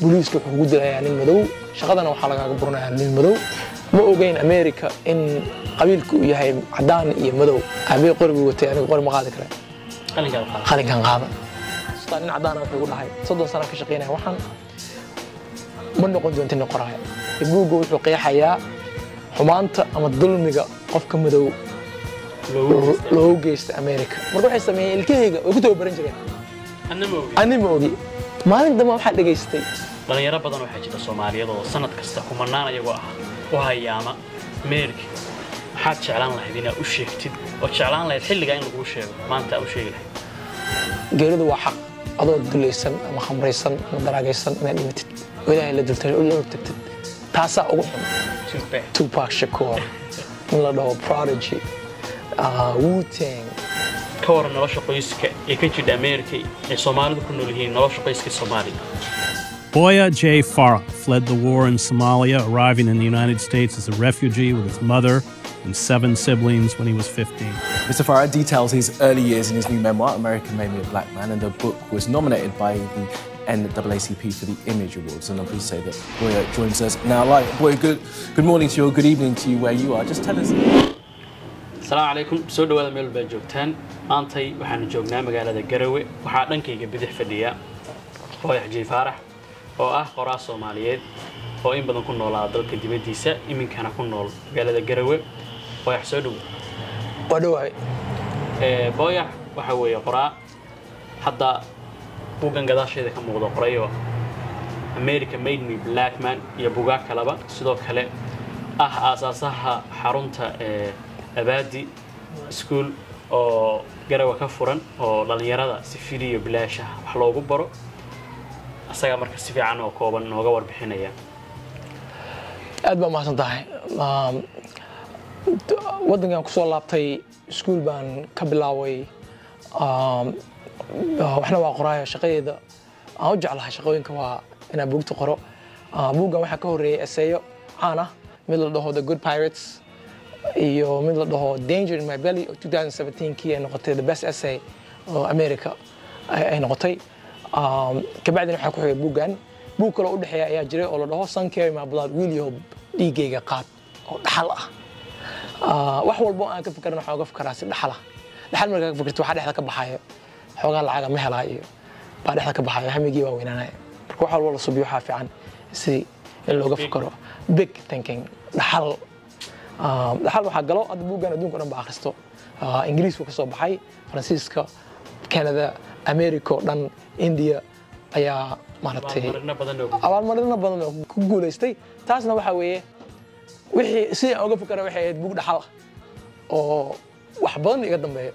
booliiska wuxuu ugu dilayaa nin madow shaqadana waxaa lagaaga burinayaa nin madow ma ogeyn America in qabiilku uu yahay cadaan iyo madow aabay qori buu watay aniga qori ma qaadi kara qalinkan qaada nin cadaan wuxuu ugu dhahay 30 sano ka shaqeynaya waxaan ma noqon doontin qoraaya buugga wuxuu qeexayaa xumaanta ama dulmiga qofka madow loo geysta America marka waxay sameeyeen ilkahayga oo ku tababaran jireen anima ogi maalin dambe waxaa dhageystay dhalinyaro badan waxaa jira Soomaaliyeed oo sanad kasta kumanaan ayagoo ah u hayaama America waxaad jeclaan lahayd inaad u sheegtid oo jeclaan lahayd xilliga in lagu sheego maanta u sheegi lahayd geeridu waa xaq adoo dulaysan ama khamraysan ama daraagaysan inaad dhimatid ilaahay la dultay oo la tagtid taasaa ugu xun Tupac Shakur min la dhaho Prodigy Wu-Tang كور نلاش قيسك يكجد أمريكا الصومالي كنا لهين نلاش قيسك الصومالي. Boya J. Farah fled the war in Somalia, arriving in the United States as a refugee with his mother and 7 siblings when he was 15. Mr. Farah details his early years in his new memoir, America Made Me a Black Man, and the book was nominated by the NAACP for the Image Awards. And I'm pleased to say that Boya joins us now live. Boya, good morning to you, good evening to you where you are. Just tell us. السلام عليكم سو دhowaada meel baa joogtaan maantay waxaan joognaa magaalada Garowe waxa dhankayga bidix fadhiya Boya J. Farah oo ah qoraa Soomaaliyeed oo in badan ku noolaa dalka dibadiisa iminkana ku nool magaalada Garowe Boya soo dhawaay Boya waxa weeye qoraa hadda buugan gadaasheeda ka muuqdo qorayo America Made Me Black Man iyo buugaag kaleba sidoo kale ah aasaasaha xarunta أبادي سكول أو جروا كفرن أو لليرادة سفيري بلاشة حلو جبرو أساق مركز سفي عنه كوبن وجوار بحنايا أدبا ما صنطاي ودن كان كسول لابتي سكول بان كبلاوي وإحنا وقرايا شقيدة أوجع لها شقوين كوا إن بوق تقرأ بوقا وإحنا كوري أسيو أنا مثل ده The Good Pirates iyo mid la dhaho Danger in My Belly 2017 kii ay noqotay the best essay oo America ay noqotay kabacdina waxa ku xigay buugan buug kale u dhaxeeya ayaa jiray oo la dhaho Sun Carry My Blood William dhiigayga qaad oo dhaxal ah wax walba aan ka fikirno waxa uga fikaraa si dhaxal marka ka fikirto waxa dhexda ka baxaya xoogaa lacag ma helaayo baa dhexda ka baxaya hamigii waa weynaanay marka wax walba la subiyo waxa fiican si in looga fikiro big thinking dhaxal dhaxal waxa galo ad buugan adduunka dhan ba akhristo Ingiriisku ka soo baxay Faransiiska Canada America dhan India ayaa maartay abaalmarino badan oo ku guuleystay taasna waxa weeye wixii si aan uga fikiro waxay ahayd buug dhaxal oo wax badan iga dambeeyo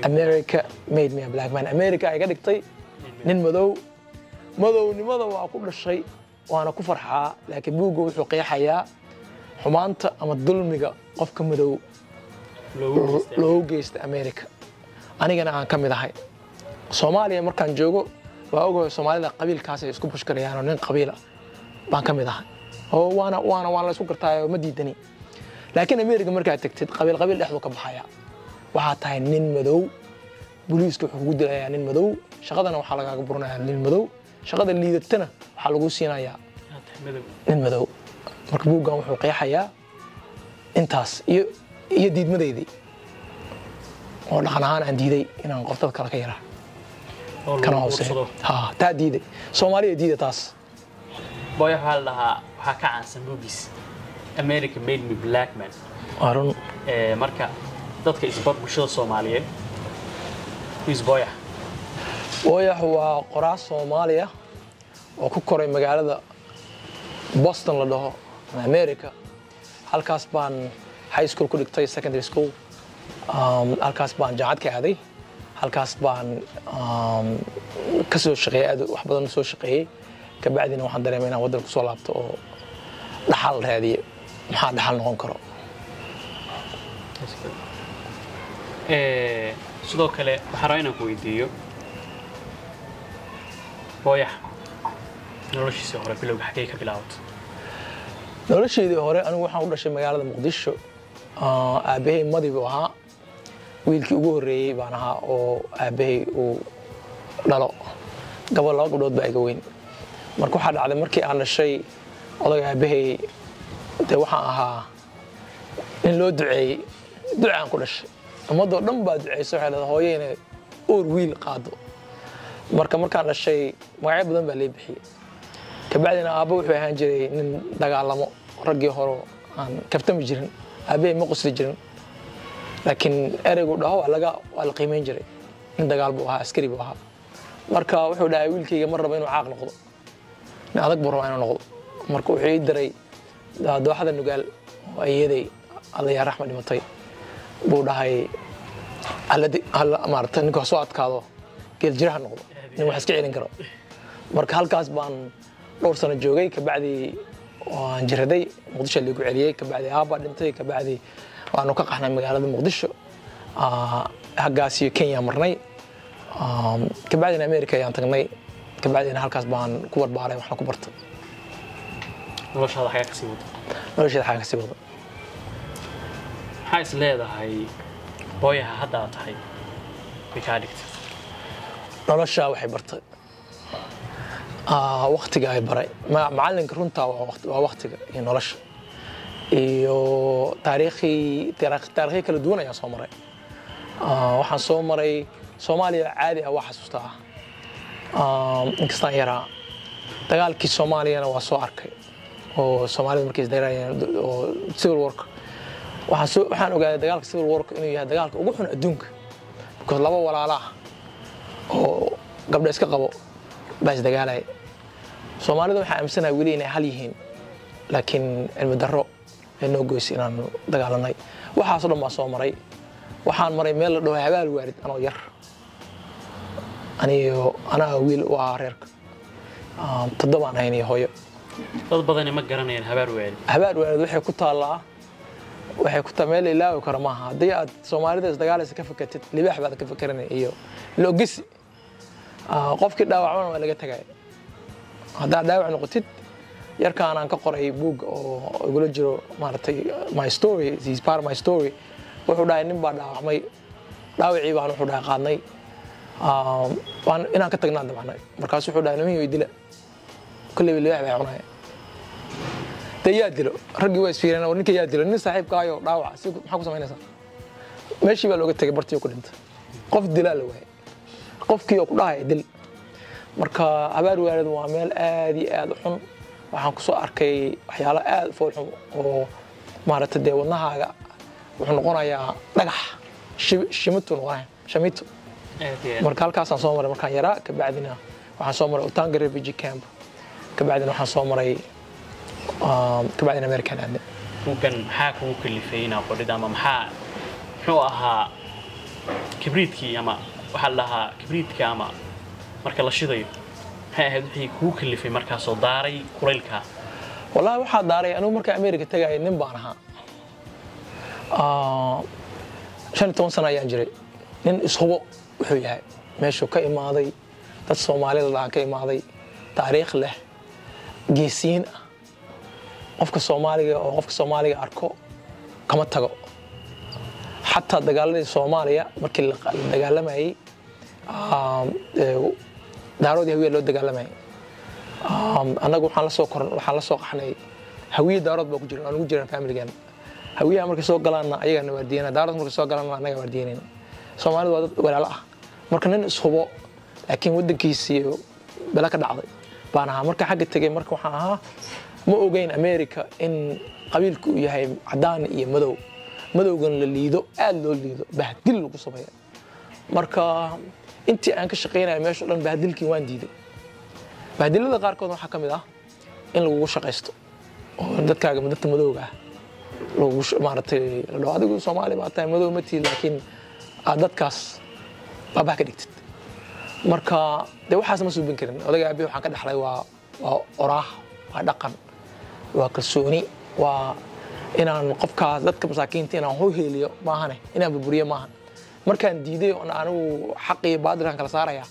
America Made Me a Black Man America ay ka dhigtay nin madownimada waa ku dhashay waana ku farxaa laakiin buuggu wuxuu qeexayaa xumaanta ama dulmiga qofka madow loo geysta America anigana aan kamid ahay Soomaaliya markaan joogo waa ogahay Soomaalida qabiilkaas ay isku bushkarayaan oo nin qabiila baan kamid ahay oo waana la isku gartaayo ma diidani laakiin America markaa tagtid qabiil dhexdu ka baxaya waxa tahay nin madow booliiska wuxuu ugu dilayaa nin madow shaqadana waxa lagaaga burinayaa nin madow shaqada liidatana waxa lagu siinayaa nin madow marka buugan wuxuu qeexayaa intaas iyo diidmadeedii oo dhaqan ahaan aan diiday inaan qof dad kale ka yaraa kana hooseeyo taa diiday Soomaaliya diiday taas Boya waxa ka caansan movies America Made Me Black Man aron marka dadka isbar bulshada Soomaaliyeed Boya waa qoraa Soomaaliya oo ku koray magaalada Boston la dhaho America halkaas baan high school ku dhigtay secondary school halkaas baan jaamacad ka aaday halkaas baan ka soo shaqeeyay wax badan soo shaqeeyay ka bacdina waxaan dareemay inaan waddan ku soo laabto oo dhaxal raadiyo maxaa dhaxal noqon karo sidoo kale waxaan rabaa inaan ku weydiiyo Boya noloshiisa hore bilowga xagee ka bilowday nolosheedii hore anigu waxaan u dhashay magaalada Muqdisho aabahay madiib ahaa wiilkii ugu horeeyay baan ahaa oo aabahay uu dhalo laba gabdhood baa iga weyn marka waxaa dhacday markii aan dhashay odayga aabahay dee waxaan ahaa in loo duceeyey ducaan ku dhashay ummadoo dhan baa duceysa waxay leedahay hooyo inay uur wiil qaado markaan dhashay magacyo badan baa lee bixiyey kabacdina aabba wuxuu ahaan jiray nin dagaalamo raggii hore aan kaftami jirin aabahay ma qosli jirin laakiin ereygu dhaho waa la qiimeyn jiray nin dagaal buu ahaa askari buu ahaa marka wuxuu dhahay wiilkayga ma rabo inuu caaq noqdo nin adag buu rabaa inuu noqdo marka wuxuu ii diray dooxada nugaal oo ayeeday alla yaa raxma dhimatay buu dhahay maarata ninka soo adkaado geel jiraha noqdo nin wax iska celin karo marka halkaas baan dhowr sano joogay kabacdii waan jiraday muqdisho lagu celiyey kabacdii aabba dhintay kabacdii waanu ka qaxnay magaalada muqdisho haggaas iyo kenya marnay kabacdina america ayaan tagnay kabacdina halkaas baan ku barbaaray waxna ku bartay noloshaada xagaa ka sii wada nolosheeda xagaa ka sii wada maxaa is leedahay hooyaha hadda aad tahay way kaa dhigtay nolosha waxay bartay waqtiga ay baray macalinka runtaa waa waqtiga iyo nolosha iyo taariikhi kala duwan ayaan soo maray waxaan soo maray Soomaaliya caadi ah waa xasuustaa inkastaan yaraa dagaalkii Soomaaliyana waa soo arkay oo Soomaalida markay isdagaalayeen oo civil war waxaan ogaaday dagaalka civil war inuu yahay dagaalka ugu xun adduunka because laba walaalo ah oo gabdho iska qabo baa isdagaalay Soomaalida waxay aaminsanay wali inay hal yihiin laakiin cilmi darro ay noo goysay inaan dagaalanay waxaas oo dhan baa soo maray waxaan maray meel la dhaho habaal waarid anoo yar anaa wiil u ahaa reerka toddobaan ahayn iyo hooyo dad badani ma garanayaan habaal waarid waxay ku taallaa meel ilaawi karo maaha haddii aad Soomaalida isdagaalaysa ka fakatid libaax baad ka fakaranay iyo loogisi qofkii dhaawacmana waa laga tagay haddaad dhaawac noqotid yarkaan aan ka qoray buug oo igula jiro maaragtay my story is part of my story wuxuu dhahay nin baa dhaawacmay dhaawacii baan wuxuu dhahay qaadnay waan inaan ka tagnaan dabacnay markaas wuxuu dhahay niman dila kulli libaax baa cunaya yaa dilo raggii waa isfiireen oo ninka yaa dilo nin saaxiibkaayo dhaawac si maxaa ku samaynaysaa meeshii baa looga tagay bartii ku dhintay qof dilaa la waayay qofkii oo ku dhahay dil marka habaal waarid waa meel aad iyo aad u xun waxaan ku soo arkay waxyaalo aad u fool xun oo maaragtay dee wadnahaaga wuxuu noqonayaa dhagax shimito noqonaya shamito marka halkaasaan soo maray markaan yaraa kabacdina waxaan soo maray Utanga refugee camp kabacdina waxaan soo maray kabacdina American aadne mumkin maxaa kugu kalifay inaad qodid ama muxuu ahaa kibriitkii ama waxa la dhahaa kibriitka ama marka la shidayo maxay ahayd wixii kugu kalifay markaas oo daaray kulaylka wallahi waxaa daaray anigu marka America tagay nin baan ahaa 15 sano ayaan jiray nin ishubo wuxuu yahay meeshuu ka imaaday dad Soomaalida ka imaaday taariikh leh geesiin qofka Soomaaliga arko kama tago حتى دجالة الصومالية مركل دجالة معي دارو دي هوية لو دجالة معي أنا أقول حلا سوق حني هوية دارات بوجر أنا وجر فاميلي جان هوية مركل سوق قلنا أيها نوردينا دارات مركل سوق قلنا أنا وردينين صومالي ولا لا مركلين صحبة لكن ودك يسيو بلا كدعضي بأنا مركل حاجة تجي مركل وحها مو جين أمريكا إن قبيلك يهاي عدان يمدو madowgan la liido aad loo liido bahdil lagu sameeyo marka intii aan ka shaqeynay meesha dhan bahdilkii waan diiday bahdilada qaar kood waxa kamid ah in lagu shaqeysto oo dadkaaga dadka madowga ah lagu maartay la dhaw adigu Soomaali ma tahay madow ma tii laakiin aad dadkaas baba ka dhigtid marka de waxaas ma suubin karin odaga abi waxaan ka dhaxlay waa oraah waa dhaqan waa kalsooni waa inaan qofkaas dadka masaakiinta inaan hooheliyo maahane inaan burburiyo maahan markaan diiday oo anigu xaqii baadilkan kala saaraya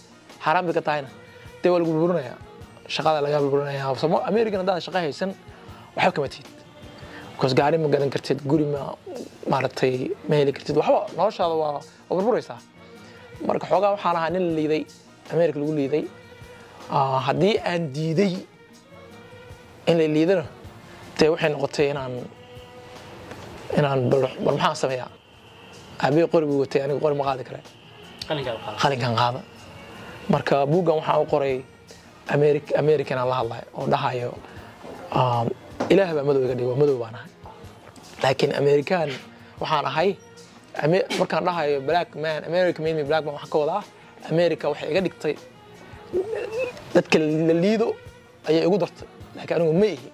xaraamta ka tahayna de wal burburinaya shaqada laga burburinaya sabab American dad shaqo haysan waxa kama tiid because gaari ma gadan kartid guri ma maartay ma heli kartid waxba noloshaada waa burburaysa marka xoogaa waxaan ahaa nin liiday America lagu liiday haddii aan diiday in la liidana dee waxay noqotay inaan bal maxaan sameeyaa aabay qori buu watay aniga qori ma qaadi kare qalinkan qaada marka buuggan waxaan u qoray American aan la hadlayo oo dhahayo ilaahay baa madow iga dhigo madow baan ahay laakiin American waxaan ahay markaan dhahayo black man America made me black man waxa ka wadaa America waxay iga dhigtay dadka la liido ayay igu dartay laakiin anigu ma ihi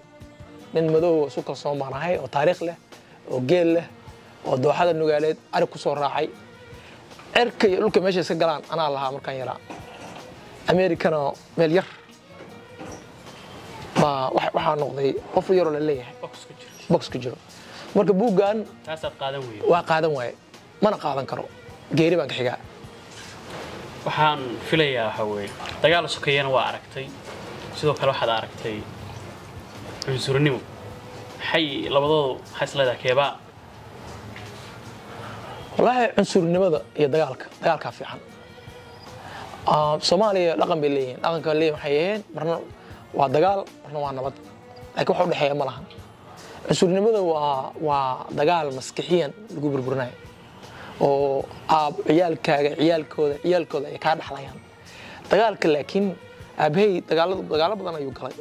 nin madow oo kalsoon baan ahay oo taariikh leh oo geel leh oo dooxada nugaaleed arig ku soo raacay cirka iyo dhulka meesha iska galaan anaa lahaa markaan yaraa Americana meel yar waxaa noqday qof yar oo la leeyahay box ku jiro marka buuggan taasaad qaadan weeyay waa qaadan waaye mana qaadan karo geeri baan ka xigaa waxaan filayaa waxa weeye dagaal sokeeyana waa aragtay sidoo kale waxaad aragtay cunsurnimo maxay labadoodu maxay isleedahay keebaa wallaahi cunsurnimada iyo dagaalka fiican Soomaaliya dhaqan bay leeyihiin dhaqanka leeyahay waxay yihiin marna waa dagaal marna waa nabad laakiin waxa u dhaxeeya ma lahan cunsurnimada waa dagaal maskaxiyan lagu burburinayo oo ciyaalkooda ay ka dhaxlayaan dagaalka laakiin aabay dagaalo badan ayuu galay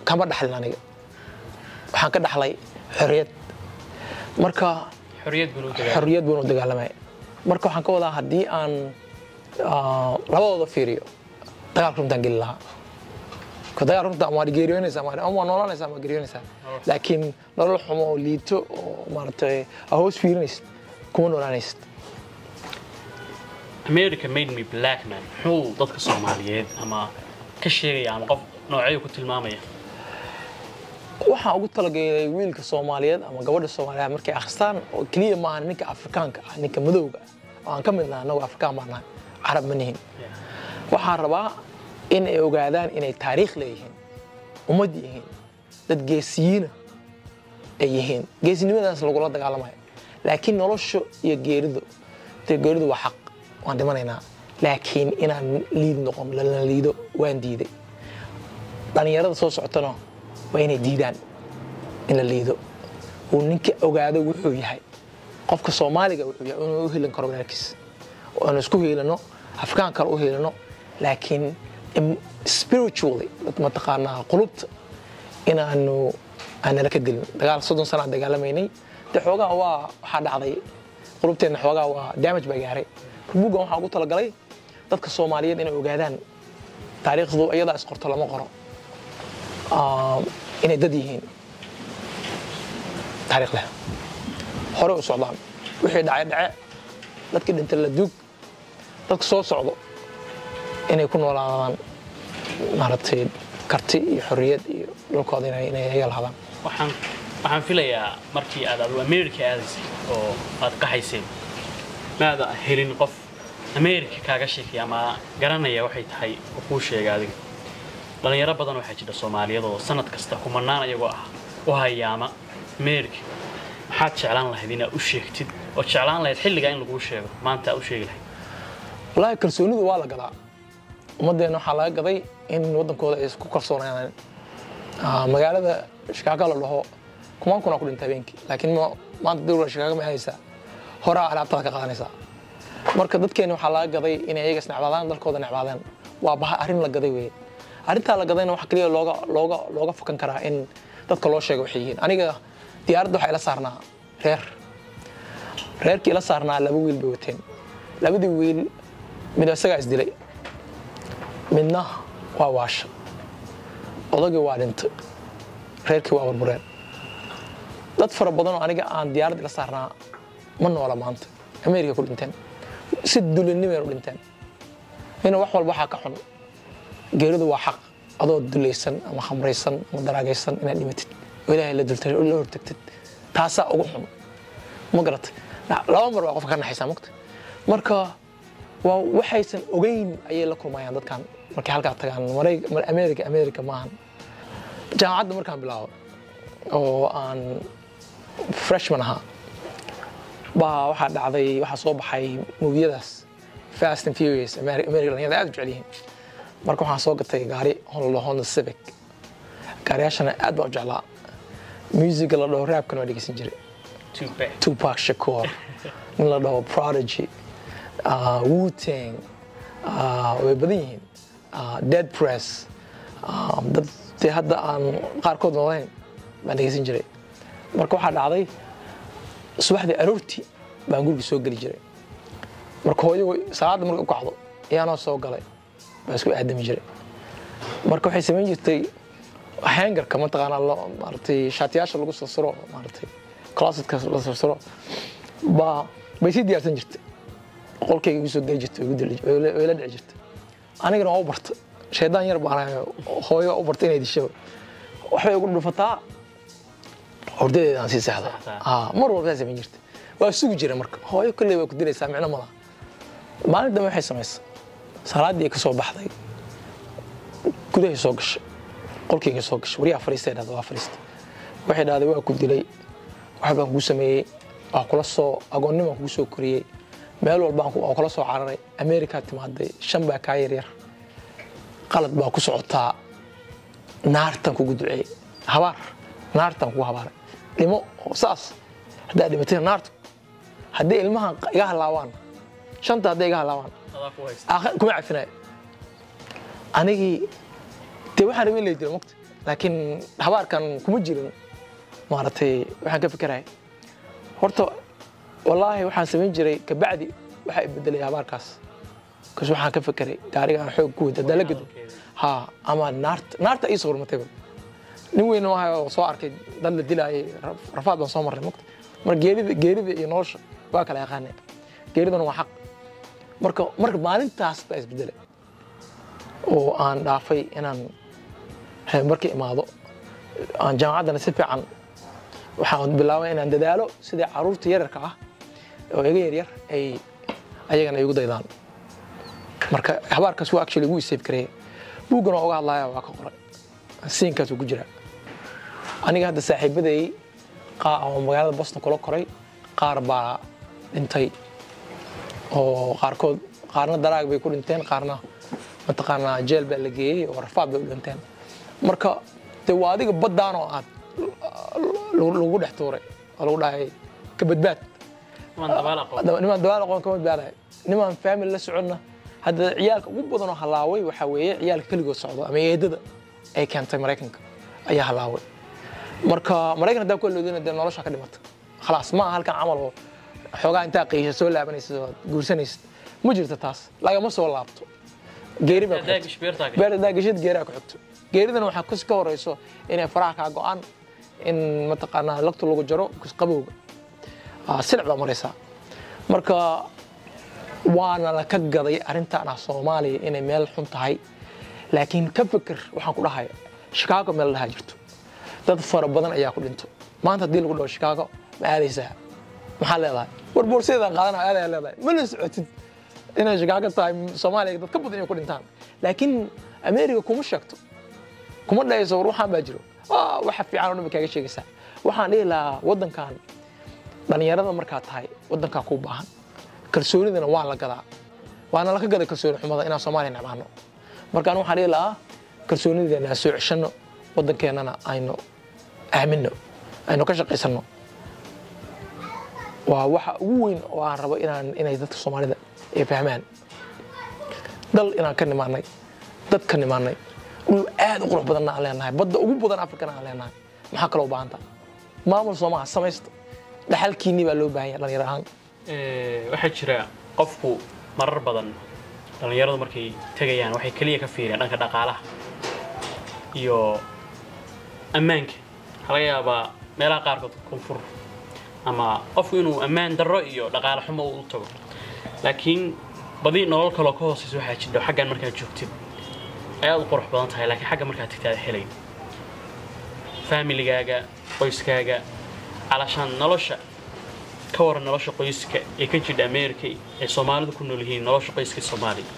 kama dhaxlin aniga waxaan ka dhaxlay xorriyad marka xorriyad buu dagaalamay marka waxaan ka wadaa haddii aan labadooda fiiriyo dagaalka runtaan geli lahaa ka dagaal runta ama geeriyoonaysaa ama noolanaysaa ama geeriyoonaysaa laakiin nolol xumo oo liito oo maaragtay hoos fiirinaysid kuma noolaanaysid America made me black man muxuu dadka Soomaaliyeed ama ka sheegaya ama qof noocyo ku tilmaamaya waxaan ugu talagalay wiilka Soomaaliyeed ama gabadha Soomaaliyeed markay akhristaan oo kaliya ma aha ninka Afrikaanka ah ninka madowga oo aan ka midnahay anagu Afrikaan baan nahay Arab ma nihin waxaan rabaa in ay ogaadaan inay taariikh leeyihiin ummad yihiin dad geesiyiin ay yihiin geesinimadaas lagula dagaalamayo laakiin nolosha iyo geeridu waa xaq waan dhimanaynaa laakiin inaan liid noqon la liido waan diiday dhalinyarada soo socotana waa inay diidaan in la liido uu ninka ogaado wuxuu yahay qofka Soomaaliga wuxuu yahay inuu u helan karo walaalkiis oo aan isku heelano Afrikaan kale u heelano laakiin spiritually ma taqaanaa qulubta inaanu la ka dilin dagaal 30 sano dagaalameynay xoogaa waxa dhacday qulubteena xoogaa waa damage baa gaaray buuggan waxa ugu talagalay dadka Soomaaliyeed inay ogaadaan taariikhdu iyada isqorto lama qoro inay dad yihiin taariikh leh hore u socdaan wixii dhacay dadkii dhintay la duug dadka soo socdo inay ku noolaadaan maaragtay karti iyo xorriyad iyo dhulkooda inay yeelaadaan waxaan filayaa markii aad America aadaysay oo aad qaxaysay maada helin qof America kaaga sheekay ama garanaya waxay tahay oo ku sheegay adiga dhalinyaro badan waxaa jira Soomaaliyeed oo sanad kasta kumanaan ayagoo ah u hayaama America maxaad jeclaan lahayd inaad u sheegtid oo jeclaan lahayd xilliga in lagu sheego maanta u sheegi lahayd wallaahi kalsoonidu waa la gadaa ummadeena waxaa laga gaday in wadankooda ay isku kalsoonayaan magaalada Chicago la dhaho kuma ku dhintay habeenkii laakiin maanta dawladda Chicago ma haysa horaa alaabta ka qaadanaysa marka dadkeena waxaa laga gaday in ay iyaga isnacbaadaan dalkooda nacbaadaan waa baha arrin la gaday weey arrinta la gadayna waxa kaliya looga fakan karaa in dadka loo sheego waxay yihiin aniga diyaaradda waxa ila saarnaa reerkii ila saarnaa laba wiil bay wateen labadii wiil mid isaga is dilay midna waa waasha odagii waa dhintay reerkii waa burbureen dad fara badan oo aniga aan diyaaradda ila saarnaa ma noola maanta America ku dhinteen si dulinimo u dhinteen ina wax walba waxa ka xun geeridu waa xaq adoo dulaysan ama khamraysan ama daraagaysan inaad dhimatid oo Ilaahay la dultay oo la hortagtid taasa ugu xun ma garatay laba mar waa qofka ka naxaysan marka waa waxaysan ogeyn ayay la kulmayaan dadkan markay halka tagaan America maahan jaamacadda markaan bilaabo oo aan freshman ahaa waxa dhacday waxa soo baxay moviyadaas Fast and Furious America aad u jecel yihiin marka waxaan soo gatay gaari Honda Civic gaariyaashana aad baan u jeclaa music la dhaho rapkana waa dhegeysan jiray Tupac Shakur nin la dhaho Prodigy Wu-Tang way badan yihiin Dead Press dad hadda aan qaarkood noolahayn baan dhegeysan jiray marka waxaa dhacday subaxdii aroortii baan guriga soo geli jiray marka hooyo salaada markay u kacdo ayaanoo soo galay baan isku aadami jiray marka waxay samayn jirtay hangarka mataqaanaa maaragtay shaatiyaasha lagu sarsaro maaragtay closetka la sarsaro bay sii diyaarsan jirtay qolkayga igu soo geli jirtay way la dhici jirtay anigana waa u barta shaydaan yar baan hooyo u barta inay disho waxbay ugu dhufataa hordadeedaan sii seexda mar walba saa samayn jirtay waa sugi jiray marka hooyo kolley waa ku dilaysaa micno malaha maalin dambe waxay samaysay salaaddii ka soo baxday gudahay soo gashay qolkayga soo gashay wariyaa fariistay dhahda waa fariistay waxay dhahday waa ku dilay wax baan kugu sameeyey waa kula soo agoonnimo kugu soo koriyey meel walbaan waa kula soo cararay America timaaday 5 baa ka yar qalad baa ku socotaa naartan kugu duceeyey habaar naartan kugu habaaray dhimo saas hadda dhimatay naartu haddii ilmaha iga halaawaan shanta hadday iga halaawaan kuma cafinay anigii te waxaan rabin leeyahay maqti laakiin habaarkan kuma jirin maartay waxaan ka fikiray horta wallahi waxaan sameyn jiray ka bacdi waxa bedelay habaarkaas kaas waxaan ka fikiray gaariga xoog ku wada dalagad ama naarta ay soo rumatay nin weyn oo soo arkay dad la dilaayay rafaad baan soo marnay maqti mar geerida iyo nolosha waa kala yaqaanay geeridana waa xaq marka maalintaas baa isbedelay oo aan dhaafay inaan markii imaado aan jaamacadana si fiican waxaan bilaabay inaan dadaalo sidii caruurta yararka ah oo iga yar ay ayagana igu daydaan marka habaarkaas waa actually ugu save kareey buugana uga hadlaaya waa ka qoray siinkaas ugu jira aniga hadda saaxiibaday oo magaalada Boston kula koray qaar baa dhintay oo qaarna daraag bay ku dhinteen qaarna mataqaanaa jeel baa la geeyay oo rafaad bay u dhinteen marka de waa adiga badaan oo aad lagu dhex tuuray oo lagu dhahay ka badbaad niman dabaal aqoon kama badbaaday niman family la socodna hadda ciyaalka ugu badan oo halaaway waxa weeye ciyaalka kaligood socdo ama eedada ay keentay Mareykanka ayaa halaaway marka Mareykanka hadda ku leedina de nolosha ka dhimata خلاص ما halkan camal oo xogaa inta qiisha soo laabanayso guursanaysid ma jirto taas laga ma soo laabto geeri baa daagashid geeri ku xigto geeridana waxa ka horeyso inay faraha ka go'an in mataqaanaa lagtu lagu jaro kus qabowga silc baa maraysa marka waana la ka gaday arintan Soomaaliya inay meel xun tahay laakiin ka fikir waxaan ku dhahay Chicago meel laha jirto dad fara badan ayaa ku dhinto maanta hadii lagu dhaw Chicago ma aadaysaa maxaa leedahay war boorseeda qaadana aadaya leedahay ma la socotid inay Chicago tahay Soomaaliya dad ka badan ay ku dhintaan laakiin America kuma sheegto kuma dhayso ruuxan baa jiro waxa fiican oo kaaga sheegaysaa waxaan leeyahay wadankan dhalinyarada markaa tahay wadanka ku baahan kalsoonidana waa la gadaa waana la ka gaday kalsooni xumada inaan Soomaaliya nacmaano markaan waxaan leeyahay kalsoonidana soo ceshano wadankeenana aynu aamino aynu ka shaqeysano waa waxa ugu weyn oo aan rabo inay dadka Soomaalida ay fahmaan dal inaan ka nimaanay dad ka nimaanay oo aad u qurux badan aan leenahay badda ugu badan Afrika aan leenahay maxaa kale oo baahanta maamul Soomaaliya samaysto dhaxalkiini baa loo baahan yahay dhalinyaro ahaan waxa jira qofku marar badan dhalinyaradu markay tagayaan waxay kaliya ka fiiriyaan dhanka dhaqaalaha iyo ammaanka laga yaabaa meelaha qaarkood koonfur ama qofku inuu ammaan darro iyo dhaqaale xumo u tago laakiin badii nolol kale oo ka hooseyso waxa jira xaggan markaad joogtid aad u qurux badan tahay laakiin xagga markaad tagtid helay family-gaaga qoyskaaga alashan nolosha ka waran nolosha qoyska ee ka jira America ee Soomaalidu ku nool yihiin nolosha qoyska Soomaaliya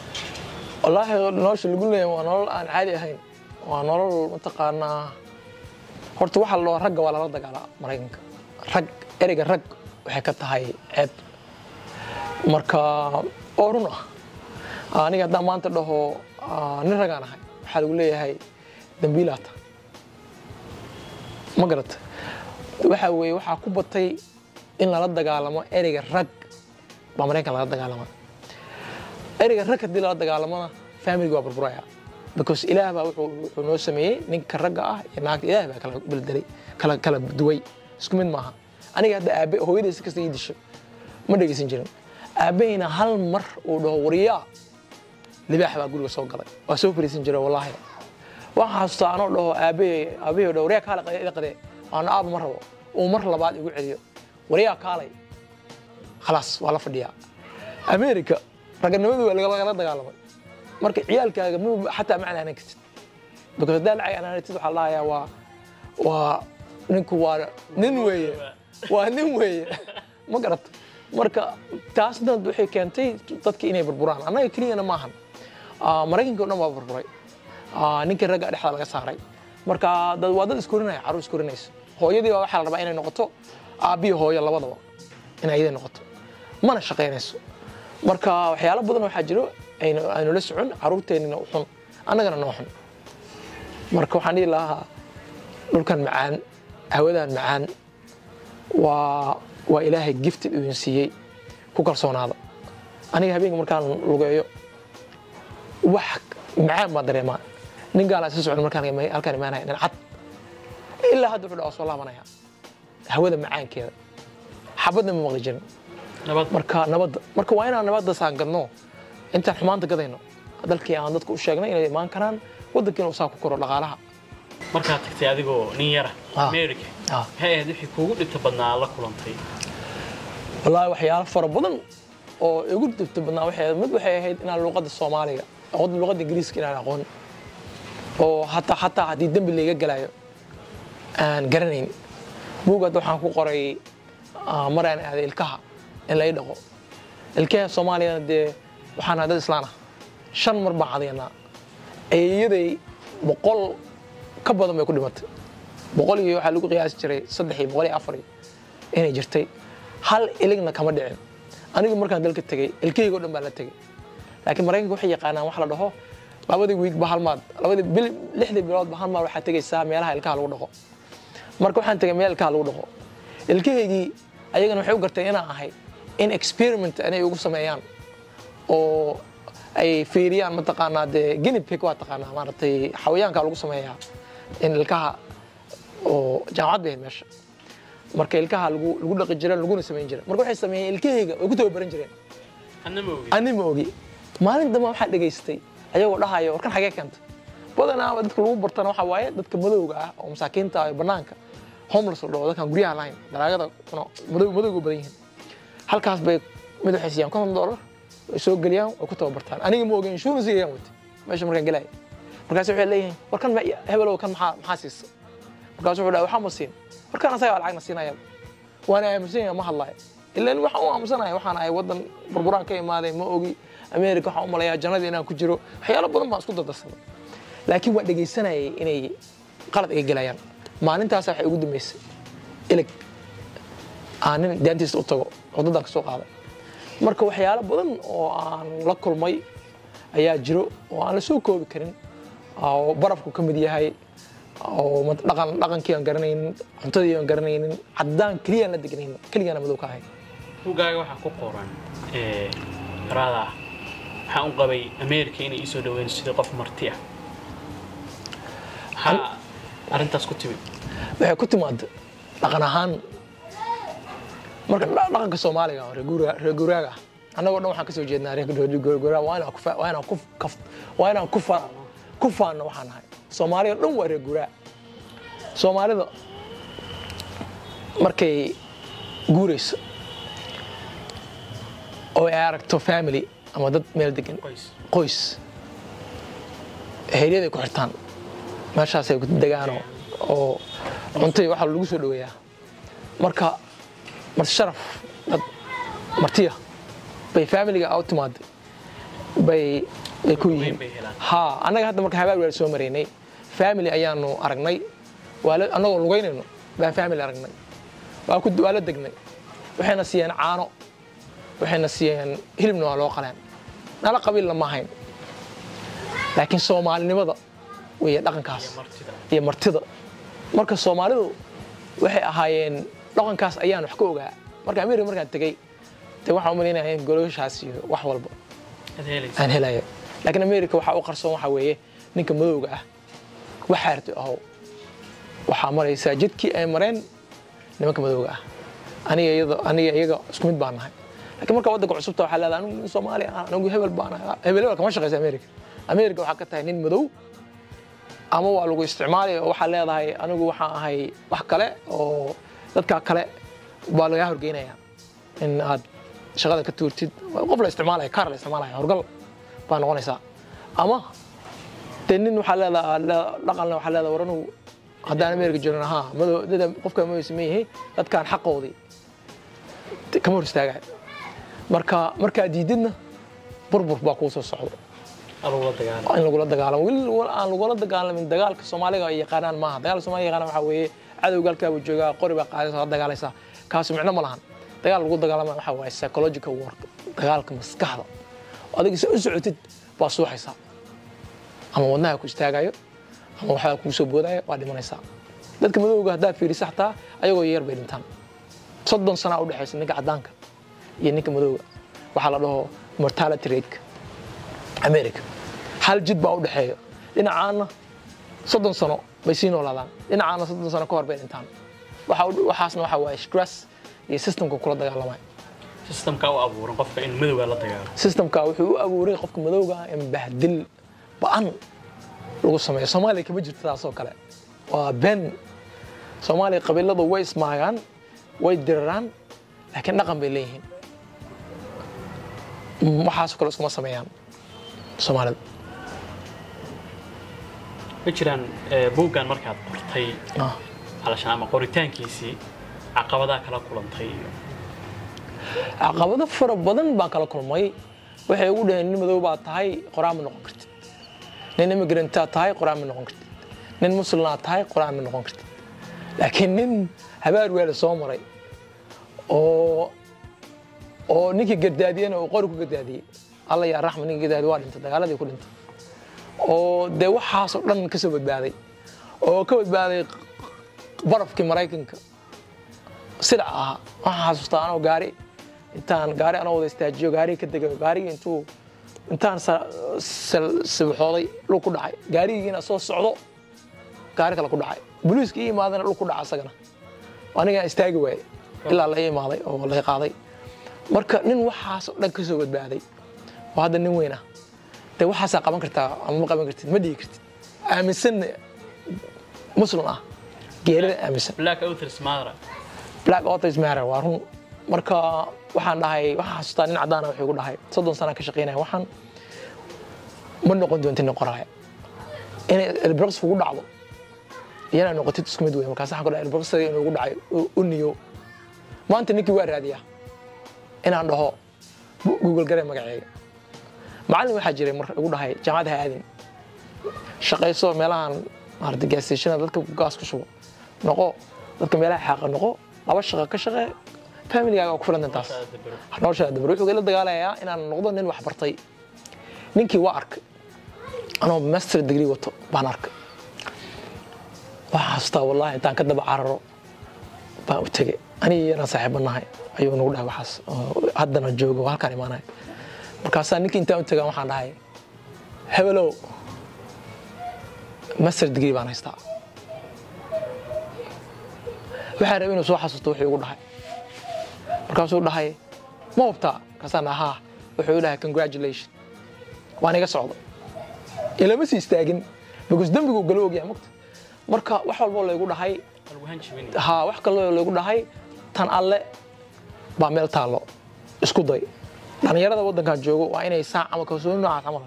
wallahi nolosha lagu leeyahay waa nolol aan caadi ahayn waa nolol mataqaanaa horta waxa loo rag waa la dagaalaa Mareykanka rag ereyga rag waxay ka tahay ceeb marka oruna aniga hadda maanta dhaho nin ragaan ahay waxa lagu leeyahay dambiilaata ma garata waxa weeye waxaa ku batay in lala dagaalamo ereyga rag baa Mareykan lala dagaalama ereyga rag haddii lala dagaalamona family waa burburaya because ilaah baa wuxuu noo sameeyey ninka ragga ah iyo naagta ilaah baa kala bedelay kala duway isku mid maaha aniga hadda aabe hooyadaysa kasta ii disho ma dhageysan jirin aabeena hal mar uu dhaho wariyaa libaax baa guriga soo galay waa soo fariisan jiray wallahi waxaan xasuustaa anoo dhaho aabe dhaho wariyaa kaala qade aan aab mar rabo oo mar labaad igu celiyo wariyaa kaalay خلاص waa la fadhiyaa America raganimadu waa laga dagaalamay marka ciyaalkaaga xataa macna aanan kartid because dalcay aanan kartid waxa la hayaa waa ninku waa nin weeye ma garato marka taasna waxay keentay dadka inay burburaan anaga kaliya ma ahan Mareykanka oo dhan waa burburay ninka ragga dhexda laga saaray marka waa dad iskurinaya caruur iskurinaysa hooyadii waa waxa la rabaa inay noqoto aabiyo hooyo labadaba inay ayday noqoto mana shaqeynayso marka waxyaalo badan waxa jiro aynu la socon caruurteena u xun annagana noo xun marka waxaan dhihi lahaa dhulkan macaan hawadan macaan waa ilaahay gift uu siiyay ku kalsoonaada aniga habeenka markaan lugeeyo wax macaan ma dareemaa nin gaal isla socon markaan halkaan imaanay cad ilaa hadda wuxuu soo laabanaya hawada macaankeeda xabadna ma maqli jirin marka waa inaan nabadda saan gadno intaan xumaanta gadayno dalkii aan dadku u sheegnay inay imaan karaan waddankiina uu saa ku koro dhaqaalaha markaad tagtay adigoo nin yara America maxay ahayd wixii kuugu dhibta badnaa la kulantay wallaahi waxyaalo fara badan oo igu dhibta badnaa waxay ahayd inaan luqadda Soomaaliga luqadda Ingiriiska inaan aqoon oo hataa haddii dambi laga galayo aan garanayn buugad waxaan ku qoray maraan aaday ilkaha in la dhaqo ilkaha Soomaaliya dee waxaan dad islaana 5 mar baan cadeynaa eeyaday 100 ka badan bay ku dhimatay 100 iyo waxa lagu qiyaas jiray 304 inay jirtay hal iligna kama dhicin anigu markaan dalka tagay ilkahayga dhan baa la tagay laakiin Mareykanka waxay yaqaanaan wax la dhaho labadii week ba hal maad labadii bil 6 bilood ba hal maad waxa tagaysaa meelaha ilkaha lagu dhaqo marka waxaan tagay meel ilkaha lagu dhaqo ilkahaygii ayagana waxay u gartay inaan ahay in experiment anay ugu sameeyaan oo ay fiiriyaan mataqaanaa de guinea pig waa taqaanaa maartay xawayaanka lagu sameeyaa in ilkaha oo jaamacad bay meesha marka ilkaha lagu dhaqi jiray laguna sameyn jiray marka waxay sameeyeen ilkahayga oo ku tababaran jireen anima ogi maalin dama waxa dhageystay ayagoo dhahayo warkan xagee keenta badanaa dadka lagu bartana waxa waaye dadka madowga ah oo masaakiinta ah banaanka homeless oo dadkan guryaha lahayn dalaagada madowga badan yihiin halkaas bay mid waxay siiyaan $50 ay soo galiyaan oo ku tababartaan aniga ma ogeyn insurance ayaan watay meesha markaan galay markaas waxay leeyihiin warkan hebelow kan maxaa siisa markaas wuxuu dhahay waxa ma siin warkan asaga lacag na siinaya waana aaminsan ma hadlayo ilaa waxa uu aaminsanay waxaan ay wadan burburaan ka imaaday ma ogi America waxa u maleeyaa jannada inaan ku jiro waxyaalo badan baan isku dardarsanay laakiin waa dhageysanayay inay qalad ay galayaan maalintaas waxay ugu dambeysay ilig aanin dentist u tago wadada ka soo qaaday marka waxyaalo badan oo aan la kulmay ayaa jiro oo aan la soo koobi karin oo barafku ka mid yahay oo dhaqankii aan garanaynin cuntadii aan garanaynin caddaan kaliya la deganaynin kaliya madow ka ahay buugaaga waxa ku qoran raada waxaan u qabay America inay isoo dhaweyn sidii qof marti ah arintaas ku timid waxay ku timaad dhaqan ahaan marka dhaqanka Soomaaliga reer guuraaga anagoo dhan waxaan ka soo jeednaa reer guuraaga waa inaan ku faano waxaan ahay Soomaaliya dhan waa reer guuraa Soomaalida markay guurayso oo ay aragto family ama dad meel degan qoys heeriyada ku xirtaan meeshaas ay ku degaan oo cuntay waxa lagu soo dhaweeyaa marka sharaf dad martiya bay family-ga out timaad bay ku yihiin anaga hadda marka habaal soo mareynay family ayaanu aragnay anagoo lugeynayno baan family aragnay waa la degnay waxayna siiyeen caano waxayna siiyeen hilibna waa loo qaleen nala qabiil lama ahayn laakiin Soomaalinimada way dhaqankaas iyo martida marka Soomaalidu waxay ahaayeen dhaqankaas ayaan wax ka ogaa marka America markaan tagay te waxa u maleynayay goloshaas iyo wax walba aan helayo laakiin America waxa uu qarsoon waxa weeye ninka madowga ah waxa arti oo waxa maraysa jidkii ay mareen nimanka madowga ah aniga iyaga isku mid baan nahay laakiin marka waddanka cusubta waxa leedahay anigu Soomaali anigu hebel baan ahay hebel kama shaqeysa America waxa ka tahay nin madow ama waa lagu isticmaalay waxa leedahay anigu waxaan ahay wax kale oo dadka kale baa laga horgeynaya in aad shaqada ka tuurtid qof la isticmaalay kaar la isticmaalay horgal baa noqonaysa ama tenin waxa leedahay dhaqanna waxa leedahay waranu haddaan America joogna madow dad qofka ma ismeeyay dadkaan xaqoodii kama hor istaagay marka diididna burbur baa ku soo socdo in lagula dagaalamo wal aan lagula dagaalamin dagaalka Soomaaliga ay yaqaanaan maaha dagaalka Soomaaliga yaqaanaan waxa weeye cadowgalka uu jooga qori baa qaadaysa dagaalaysa kaas micno ma lahan dagaal lagu dagaalamo waxa weeye psychological war dagaalka maskaxda adiga si u socotid baa suuxaysa ama wadnaha ku istaagayo ama waxa ku soo boodayo waa dhimanaysa dadka madowga hadaa fiiriso xataa ayagoo yar bay dhintaan 30 sano u dhaxaysa ninka cadaanka iyo ninka madowga waxa la dhaho mortality rate America hal jid baa u dhaxeeyo dhinacaana 30 sano bay sii noolaadaan dhinacaana 30 sano ka hor bay dhintaan waxaasna waxa waa stress iyo systemka kula dagaalamay systemka uu abuuray qofka in madowga la dagaalo systemka wuxuu u abuuray qofka madowga in bahdil baan lagu sameeyo Soomaaliya kama jirto taas oo kale waa ben Soomaaliya qabiiladu way ismaagaan way diraraan laakiin dhaqan bay leeyihiin waxaas kale iskuma sameeyaan Soomaalida jiraan buugan markaad qortay علشان ama qoritaankiisii caqabadaha kala kulantay caqabado fara badan baan kala kulmay waxay ugu dhaheen nin madow baa tahay qoraan ma noqon kartid nin immigrant tahay qoraan ma noqon kartid nin muslim tahay qoraan ma noqon kartid laakiin nin habaar weel soo maray oo ninkii gardaadiyana oo qori ku gardaadiyay Allah ya raxmo ninkii gardaadiyay waa dhintay dagaaladii ku dhintay oo de waxaas oo dhan ka soo badbaaday oo ka badbaaday barafkii Mareykanka sida waxaan xasuustaa anoo gaari anoo wada istaajiyo gaari ka degay gaariga intaan sabxooday dhul ku dhacay gaarigiina soo socdo gaari kale ku dhacay booliiska ii imaadana dhul ku dhacay asagana aniga istaagi waayay ilaa la imaaday oo la qaaday marka nin waxaas oo dhan ka soo badbaaday waa hadda nin weyn de waxaas qaban kartaa ama ma qaban kartid ma dhigi kartid aaminsan muslim geerida aaminsan Black Authors Matter waa run marka waxaan dhahay waxa xasuustaa nin cadaan wuxuu ku dhahay 30 sano ka shaqeynay waxaan ma noqon doontin qoraay in elbrooks ugu dhacdo yana noqotid isku mid weyn markaas waxaan ku dhahay elbrooks inuu ugu dhacay u niyo maanta ninkii waa raadiya inaan dhaho Google garay magacayga macallin waxa jiray mar ugu dhahay jaamacadda aadin shaqayso meelahan arday gas station dadka gaas ku shubo noqo dadka meelaha xaq noqo laba shaqo ka shaqee family-gaaga ku filan taas nolosha dabro wuxuu la dagaalayaa inaan noqdo nin wax bartay ninkii waa arkay anoo master degree wato baan arkay waxaasta wallahi intaan ka daba cararo baan u tagay aniga saaxiibanahay ayuu nagu dhahay waxaas haddana joogo halkaan imaanay markaas ninkii intaan u tagaa waxaan dhahay hebelow master degree baan haystaa waxaan rabay inuu soo xasuusto wuxuu ugu dhahay markaasuu dhahay ma hubtaa kaasaan ahaa wuxuu dhahay congratulations waan iga socdo ilama sii istaagin because dambigu galo ogyahay mugta marka wax walba la igu dhahay wax kale la igu dhahay tan alle baa meel taalo isku day dhalinyarada waddanka joogo waa inay saac ama kalsooni noocaas ama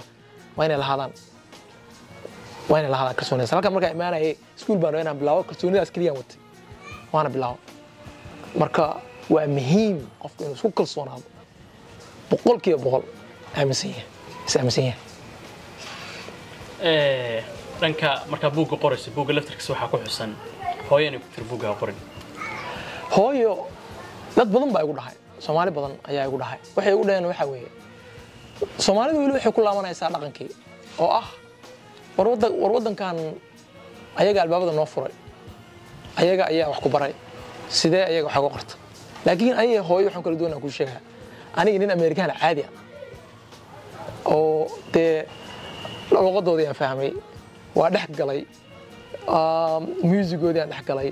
waa inay lahaadaan kalsooni halka marka imaanay school baan inaan bilaabo kalsoonidaas kaliya watay waana bilaabo marka waa muhiim qofku inuu isku kalsoonaado 100% aaminsan yahay dhanka marka buugga qorayso buugga laftirkiisa waxa ku xusan hooyana ku tir buugga qorin hooyo dad badan baa igu dhahay Soomaali badan ayaa igu dhahay waxay igu dhaheen waxa weeye Soomaalidu wali waxay ku laabanaysaa dhaqankii oo war wadankan ayaga albaabada noo furay ayaga ayaa wax ku baray sidee ayaga wax uga qorta laakiin ayaga hooyo waxaan kala duwanaa kuu sheegaa aniga nin Amerikaan caadi ah oo dee luqadoodii aan fahmay waa dhex galay musigoodii aan dhex galay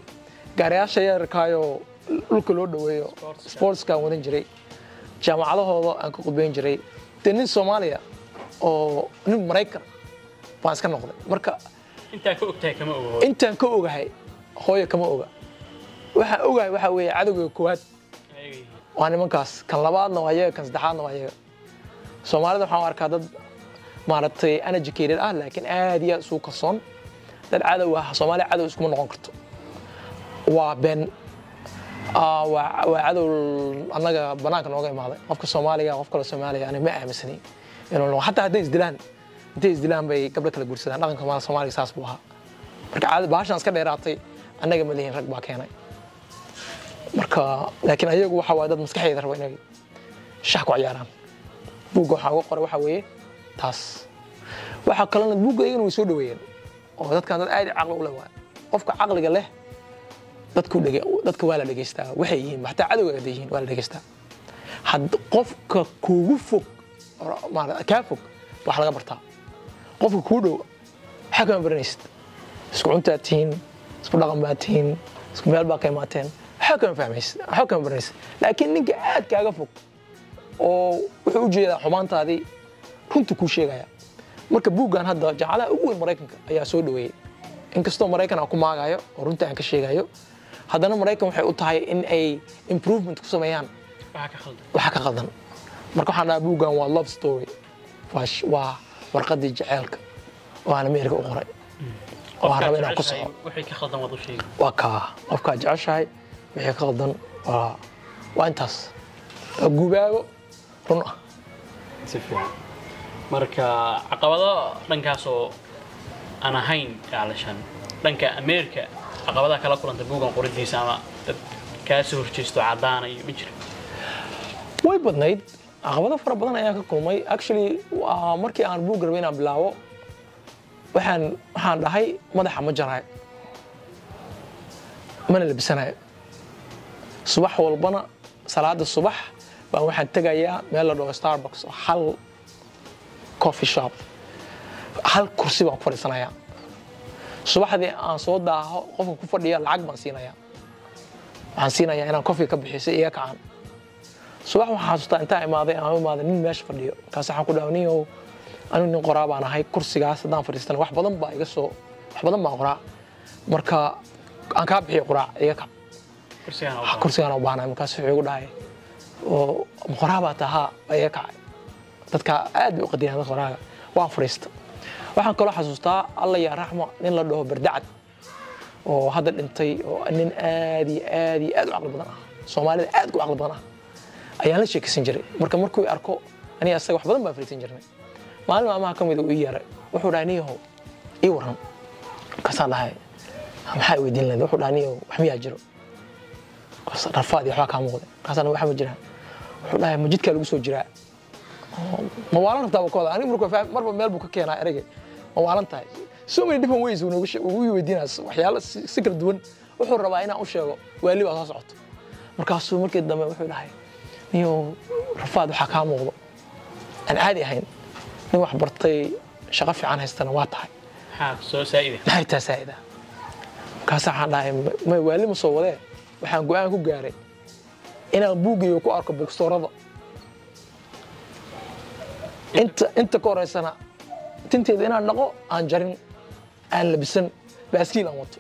gaariyaasha yarkaayoo dhulka loo dhaweeyo sportskaan wadan jiray jaamacadahooda aan ka qudbayn jiray dee nin Soomaaliya oo nin Maraykan baan iska noqday marka intaan ka ogahay hooyo kama oga waxaan ogahay waxa weeye cadowga koowaad waa nimankaas kan labaadna waa iyaga kan saddexaadna waa iyaga Soomaalida waxaan arkaa dad maaragtay uneducated ah laakiin aad iyo isu kalsoon dad cadow ah Soomaaliya cadow iskuma noqon karto waa ben waa cadow annaga banaanka nooga imaaday qofka Soomaaliga qof kale Soomaaliya ana ma aaminsani inuu xataa hadday isdilaan bay gabdho kala guursadaan dhaqanka Soomaaliga saas buu ahaa marka cadow baashan iska dheeraatay annaga ma leeyahin rag baa keenay marka laakiin ayagu waxa waa dad maskaxeeda raba inay shax ku ciyaaraan buugga waxa ugu qoray waxa weeye taas waxa kalena buugga ayagana way soo dhaweeyeen oo dadkan dad aad caqli u leh waa qofka caqliga leh dadka waa la dhageystaa waxay yihiin xataa cadowga ay yihiin waa la dhageystaa had qofka kuugu fog ka fog wax laga bartaa qofka kuu dhow waxa kama baranaysid isku cuntaa tihiin isku dhaqan baa tihiin isku meel baa ka imaateen waxa kama fahmaysid waxa kama baranaysid laakiin ninka aad kaaga fog oo wuxuu u jeedaa xumaantaadii runta ku sheegaya marka buuggan hadda jacalaha ugu weyn Mareykanka ayaa soo dhaweeyay inkastoo Mareykan aan ku maagayo oo runta aan ka sheegayo haddana Mareykan waxay u tahay in ay improvement ku sameeyaan waxa ka qaldan marka waxaan dhahaa buuggan waa love story waa warqadii jaceelka oo aan Ameerika u qoray oo aan rabay inaan ku soo wixii ka qaldan wad u sheeg waa qofka jeceshahay wixii ka qaldan waa intaas gubaago run ah si fiican marka caqabado dhankaas oo aan ahayn gaalashan dhanka Ameerika caqabadaha kala kulanta buugan qoridiisa ama dad ka soo horjeesto cadaan iyo ma jiro way badnayd caqabado fara badan ayaan ka kulmay actually markii aan buug rabay inaan bilaabo waxaan dhahay madaxa ma jaraay mana labisanaay subax walbana salaada subax baan waxaan tagayaa meel la dhaho Starbucks oo hal coffee shop hal kursi baan ku fadhiisanayaa subaxdii aan soo daaho qofka ku fadhiya lacag baan siinayaa waxaan siinayaa inaan coffee ka bixiyo iyaga kacan subax waxaan xasuustaa intaan imaaday nin meesha fadhiyo kaas waxaan ku dhaawniyo anigu nin qoraa baan ahay kursigaas hadaan fadhiistana wax badan baan qoraa marka aan ka bixiyo qoraa iyaga kacan kursigaan u baahnahay markaas wuxuu igu dhahay oo qoraa baa tahaa iyaga kacay dadka aad u qadiyaan qoraaga waa fariista waxaan kaloo xasuustaa alla ya raxmo nin la dhaho Bardacad oo hadda dhintay oo nin aad u aqal badan ah Soomaalida aad u aqal badan ah ayaan la sheekaysan jiray markuu arko aniga asaga wax badan baa fariisan jirnay maalin maamaha kamid uu yeeray wuxuu dhahay niyow ii waran kasaan dhahay maxay weydiin lahayd wuxuu dhahay niyow wax miyaa jiro rafaad iyo waxa ka muuqda kasaan waxa ma jiraan wuxuu dhahay majidka lagu soo jiraa ma waalan rabtaa wakooda aniga marba meel buu ka keenaa erayga ma waalan tahay so many different ways uu weydiinaas waxyaalo si kala duwan wuxuu rabaa inaan u sheego waali baa soo socoto markaasuu markii dambe wuxuu dhahay niyo rafaad waxa ka muuqdo aan caadi ahayn nin wax bartay shaqo fiican haystana waa tahay soo saa'ida maxay taa saa'ida kaas waxaan dhahay ma waali ma soo wadee waxaan go'aan ku gaaray inaan buugiyo ku arko bookstore-da inta ka horeysana tinteeda inaan dhaqo aan jarin aan labisan baaskiil aan wato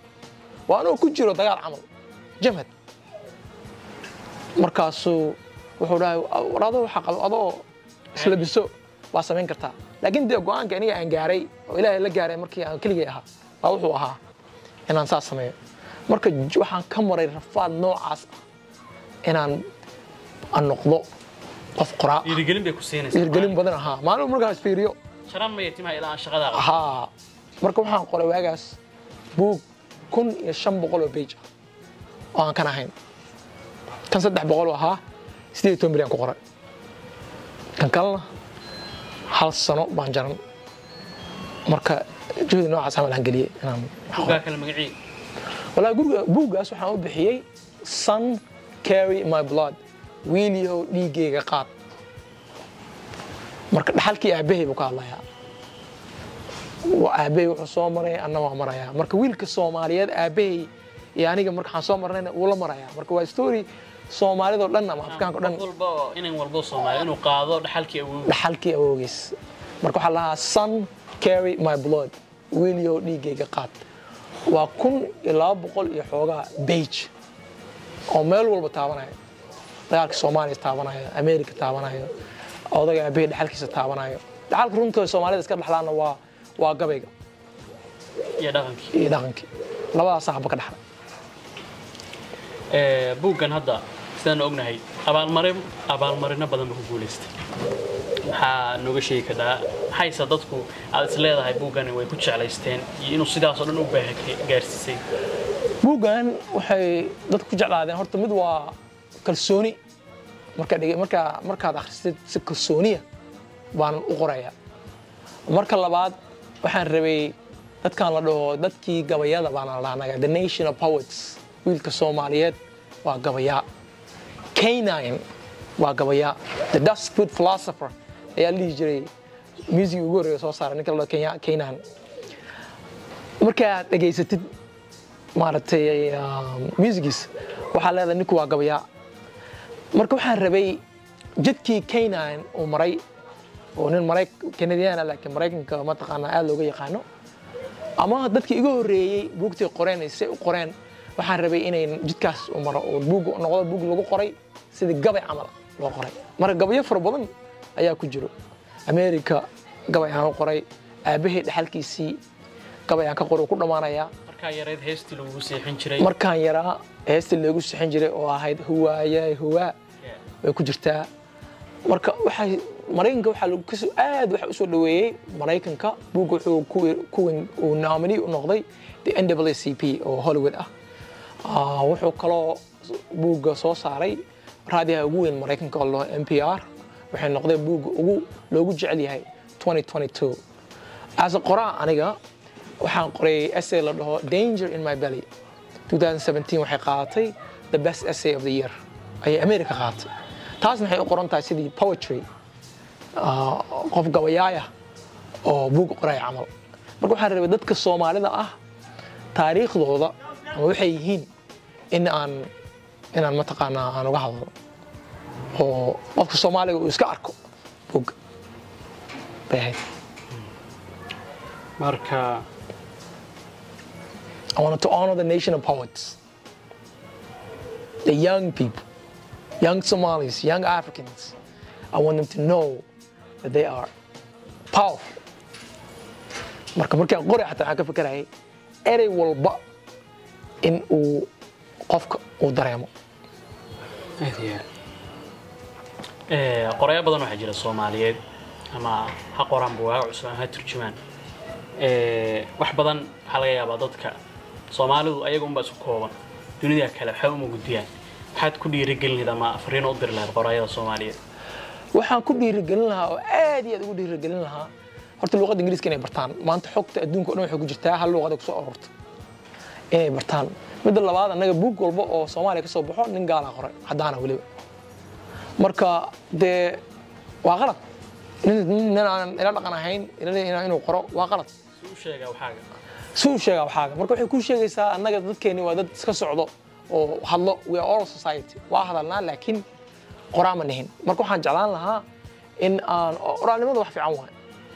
waa anoo ku jiro dagaal camal jamhad markaasuu wuxuu dhahay adoo islabiso waa samayn kartaa laakiin dee go'aanka aniga aan gaaray oo ilaahay la gaaray markii aan keligay ahaa waa wuxuu ahaa inaan saas sameeyo marka waxaan ka maray rafaad noocaas ah inaan noqdo qof qoraa dhiirigelin bay ku siinaysaa dhiirigelin badan ahaa maalin markaas fiiriyo sharan ma yatimaa ilaa shaqada marka waxaan qoray waagaas buug 1500 oo page oo aan kan ahayn kan 300 ahaa 18 milyan ku qoray kan kalena hal sano baan jaran marka juhdi noocaas aan geliyay inaan buugga kale magacii والله buuggaas waxaan u bixiyay son carry my blood wiiliyow dhiigayga qaad marka dhaxalkii aabahay buu ka hadlayaa aabahay wuxuu soo maray anna waa marayaa marka wiilka Soomaaliyeed aabahay iyo aniga marka waxaan soo marnayna uu la marayaa marka waa story Soomaalida dhan ama Afrikaanka dhan walba Soomaali inuu qaado dhaxalkii awoogiis marka waxa lahaa son carry my blood wiiliyow dhiigayga qaad waa 1200 iyo xoogaa page oo meel walba taabanaya dagaalka Soomaaliya taabanaya America taabanaya odaga aabahay dhaxalkiisa taabanaya dhaxalka runta Soomaalida iska dhaxlaana waa gabayga iyo dhaqankii labadaas saxba ka dhaxla buuggan hadda sidaan ognahay abaalmarino badan ku guuleystay waxaa nooga sheegi karaa haysa dadku aad is leedahay buuggan way ku jeclaysteen iyo inuu sidaas oo dhan u baahan gaarsiisay buuggan waxay dadku ku jeclaadeen horta mid waa kalsooni markaad akhrisid si kalsooniya baan u qorayaa marka labaad waxaan rabay dadkan la dhaho dadkii gabayada baan la dhahnaa the nation of poets wiilka Soomaaliyeed waa gabayaa K9 waa gabayaa the dustwood philosopher ayaa la jiray music ugu horeeyo soo saaray ninka la dhaho K9 markaad dhageysatid maaragtay musicis waxa leedahay ninku waa gabayaa marka waxaan rabay jidkii K9 oo maray oo nin Canadian laakiin Mareykanka ma taqaana aad looga yaqaano ama dadkii iga horeeyay buugtii qoreenaysay u qoreen waxaan rabay inay jidkaas u maro oo buug noqdo buug lagu qoray sida gabay amal loo qoray marka gabayo fara badan ayaa ku jiro America gabay aan qoray aabahay dhaxalkiisii gabay aan ka qoro ku dhamaanaya marka yareed heestii lagu seexin jiray markaan yaraa heestii lagu seexin jiray oo ahayd huwa way ku jirtaa marka waxay Mareykanka waxa lagu kasoo aad waxa u soo dhaweeyay Mareykanka buug wuxuu nominee u noqday the NAACP oo Hollywood wuxuu kaloo buugga soo saaray raadiyaha ugu weyn Mareykanka oo NPR waxay noqday buugga ugu loogu jecel yahay 2022 as a qoraa aniga waxaan qoray essay la dhaho Danger in My Belly 2017 waxay qaadatay the best essay of the year ay America qaadatay taasna waxay u qoran tahay sidii poetry qof gabayaaya oo buug qoray camal marka waxaan rabay dadka Soomaalida taariikhdooda ama waxay yihiin inaan mataqaanaa aan uga hadlo oo qofka Soomaaliga uu iska arko buug baahay marka I wanted to honor the nation of poets the young people young Somalis young Africans I want them to know that they are powerful markaan qori xataa waxaan ka fikirayay erey walba in uu qofka uu dareemo qoraya badan waxa jira Soomaaliyeed ama ha qoran buugaa cusub ha turjumaan wax badan waxa laga yaabaa dadka Soomaalidu ayaga unba isku kooban dunida kale waxa uma gudbiyaan waxaad ku dhiirigelin ama afriin u dir lahayd qorayada Soomaaliyeed waxaan ku dhiirigelin lahaa oo aad iyo aad ugu dhiirigelin lahaa horta luqadda Ingiriiska inay bartaan maanta xogta adduunka oo dhan waxay ku jirtaa hal luqad ku soo ururta inay bartaan mid labaad anaga buug walba oo Soomaaliya ka soo baxo nin gaal ah qoray hadaana waliba marka de waa qalad nin aan ila dhaqan ahayn inuu qoro waa qalad suu sheega waxaaga marka waxay ku sheegaysaa anaga dadkeeni waa dad iska socdo oo hadlo we are all society waa hadalnaa laakiin qoraama nihin marka waxaan jeclaan lahaa in aan oraalnimada wax fiican waay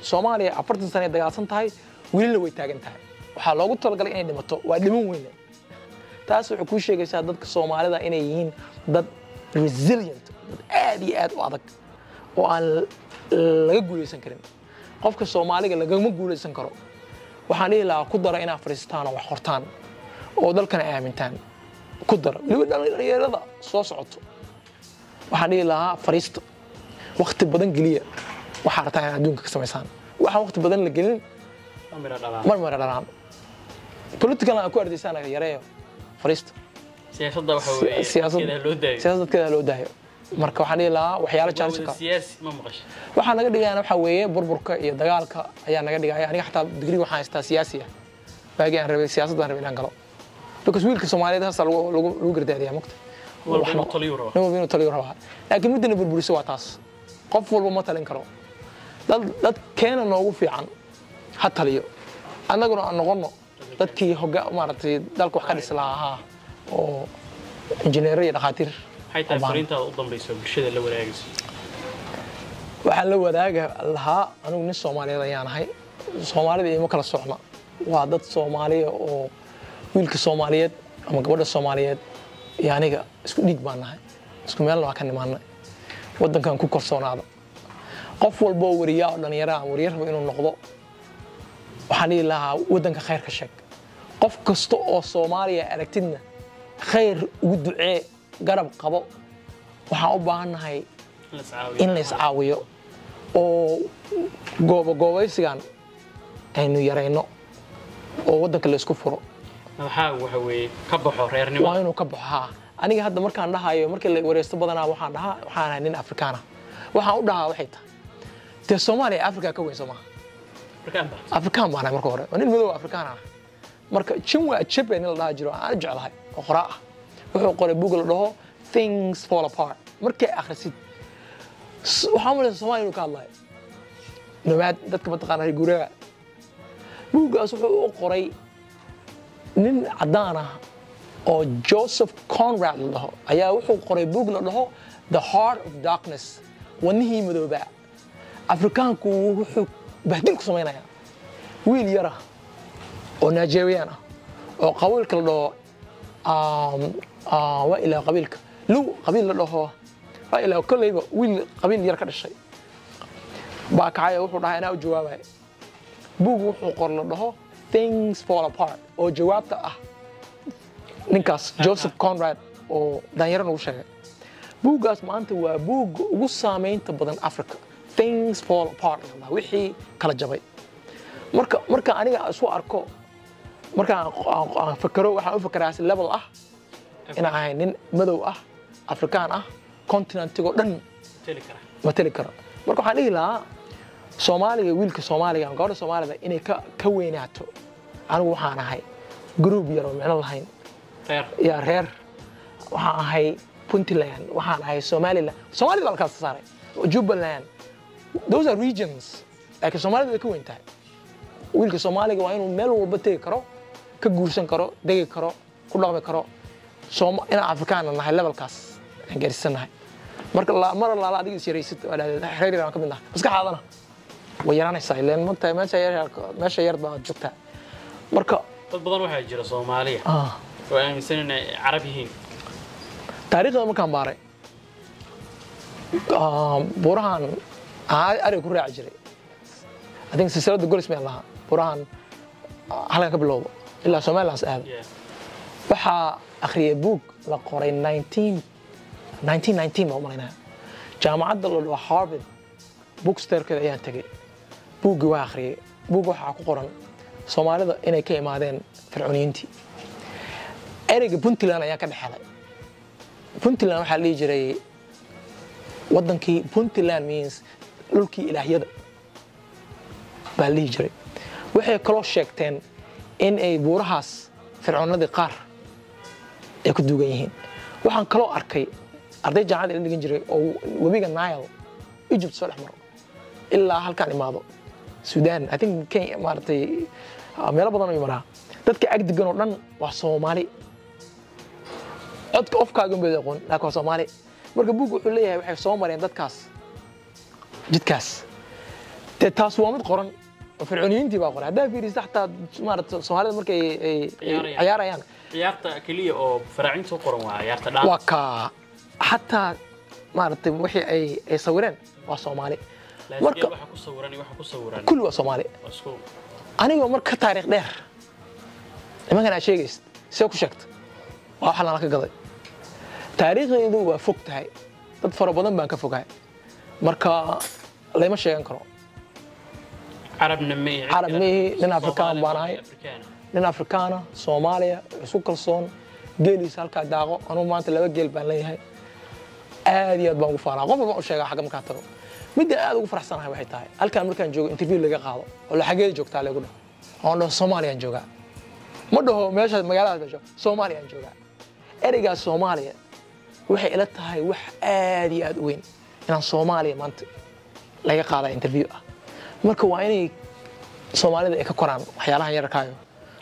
Soomaaliya 40 sano dagaalsan tahay wiilna way taagan tahay waxa loogu talagalay inay dhimato waa dhiman weyn taas waxay ku sheegaysaa dadka Soomaalida inay yihiin dad resilient dad aad iyo aad u adag oo aan laga guuleysan karin qofka Soomaaliga lagama guuleysan karo waxaan dhihi lahaa ku dara inaad fariistaan oo wax qortaan oo dalkana aamintaan ku dara dhalinyarada soo socoto waxaan dhihi lahaa fariista waqti badan geliya waxa rabtaan inaad adduunka ka samaysaan waxaan waqti badan la gelin mara dhalaan political aan ku ardaysaan yareeyo fariista siyaasadda waxa weeye siyaasadda loo daayo marka waxaan dhihi lahaa waxyaalo challenge siyaasi ma maqashay waxaan naga dhigayaa waxa weeye burburka iyo dagaalka ayaa naga dhigaya aniga xataa degree waxaan haystaa siyaasi ah baagi aan rabay siyaasadda aan rabay inaan galo because wiilka Soomaaliyeed hasa lagu gardaadiyaa maqta walba inuu taliyo rabo walba inuu taliyo rabo laakiin midna burburiso waa taas qof walba ma talin karo dad keena noogu fiican ha taliyo annaguna aan noqono dadkii maaragtay dalka wax ka dhis lahaa oo injineer iyo dhaqaatiir hay'adda fariinta u dambayso bulshada la wadaagayso waxaan la wadaaga lahaa anigu nin Soomaaliyeed ayaan ahay Soomaalida iyo ma kala socna waa dad Soomaaliya oo wiilka Soomaaliyeed ama gabadha Soomaaliyeed iyo aniga isku dhiig baan nahay isku meel waa ka nimaanay wadankan ku korsoonaada qof walba oo wariyaa oo dhalinyaro ah wariyarba inuu noqdo waxaan ilahaa wadanka khayr ka sheeg qof kasta oo Soomaaliya aragtidna khayr ugu ducee garab qabo waxaan u baahanahay in la iscaawiyo oo goobaysigan aynu yareyno oo wadanka la isku furo waxa weeye ka baxo reernimo waa inuu ka baxo aniga hadda markaan dhahayo markii la wareysto badanaa waxaan ahay nin Afrikaan ah waxaan u dhahaa waxay tahay Soomaaliya Afrika ka weyn Soomaaliya Afrikaan baan marka hore nin madow Afrikaan ah marka Chinua Achebe la dhaha jiro aan jeclahay oo qoraa ah wuxuu qoray buug la dhaho Things Fall Apart markay akhrisid waxaan u leeyahay Soomaaliya inuu ka hadlayo nomad dadka mataqaanaa guriga buugaas wuxuu u qoray nin cadaan ah oo Joseph Conrad la dhaho ayaa wuxuu qoray buug la dhaho The Heart of Darkness wadnihii madooba Afrikaanku wuxuu bahdil ku sameynaya wiil yar ah oo Nigerian ah oo qabiilka la dhaho waa ilaa qabiilka lu qabiil la dhaho waa ilaa koleyba wiil qabiil yar ka dhashay baa kacay wuxuu dhahay inaa u jawaabay buug wuxuu qor la dhaho Things Fall Apart oo jawaabta ah ninkaas Joseph Conrad oo danyaro ugu sheegay buugaas maanta waa buug ugu saameynta badan Africa Things Fall Apart wixii kala jabay marka aniga isku arko marka aan fakaro waxaan u fakaraa si level ah ina ahay nin madow ah Afrikaan ah continentigo dhan matali kara marka waxaan dhihi lahaa Soomaaliga wiilka Soomaaliga gabadha Soomaalida inay ka weynaato anigu waxaan ahay group yar oo micno lahayn reer waxaan ahay Puntland waxaan ahay Somaliland baa ka saaray Jubaland those are regions like Soomaalida way ka weyn tahay wiilka Soomaaliga waa inuu meel walba tagi karo ka guursan karo degi karo ku dhaqmi karo ina Afrikaan nahay levelkaas aan gaarsiisanahay marka mar la adiga isiraysid reer aan ka mid nahay maskaxaadana way yaraanaysaa ileen magtahay meesha yar baa joogtaa marka dad badan waxaa jira Soomaaliya oo aaminsan inay Arab yihiin taariikhda markaan baaray burahan ari ku raaci jiray adin silsilada golis meel lahaa burahan halka ka bilowdo ilaa Soomaaliland aad waxa akhriyay buug la qoray 1919 oo malayna jaamacadda la Harvard bookstore-keeda ayaan tagay buugga waa akhriyay buug waxa ku qoran Soomaalida inay ka imaadeen fircooniyiintii ereyga Puntland ayaa ka dhaxalay Puntland waxa la jiray wadankii Puntland means dhulkii ilaahyada baa la jiray waxay kaloo sheegteen in ay buurahaas fircoonadii qaar ay ku duugan yihiin waxaan kaloo arkay arday jaamacad la dhigan jiray oo wabiga Nile Egypt soo dhexmaro ilaa halkaan imaado Sudan I think Kenya maartay meelo badan oo maraa dadka agdigan oo dhan waa Soomaali codka ofkaaga ma aqoon laakiin waa Soomaali marka buug wuxuu leeyahay waxay soo mareen dadkaas jidkaas taas waa mid qoran oo fircooniyiintii baa qoran hadaa fiiriso xataa maartay Soomaalida markay ciyaarayaan ciyaarta kaliya oo faraacinta qoran waa ciyaarta dhaan waa ka xataa maartay wixii ay sawireen waa Soomaali marka waxa ku sawiran kullu waa Soomaali aniga marka taariikh dheer nimankan ay sheegayst soo ku sheegta waxa la ka gaday taariikhdeedu waa fog tahay dad fara badan baan ka fogahay marka lama sheegan karo Arabna nin Afrikaan baan ahay nin Afrikaana Soomaaliya isku kalsoon geelis halka daaqo anu maanta laba geel baan leeyahay aad iyo aad baan ugu faanaa qof walba u sheega xagga marka tago mid aad ugu faraxsanahay waxay tahay halkaan markaan joogo interview laga qaado oo la xageed joogtaa lagu dhaho oo Soomaaliya jooga ma dhaho meesha magaalada gasho Soomaaliya aan joogaa ereyga Soomaaliya waxay ila tahay wax aad iyo aad u weyn inaan Soomaaliya maanta laga qaaday interview ah marka waa inay Soomaalida ay ka koraan waxyaalaha yarkaayo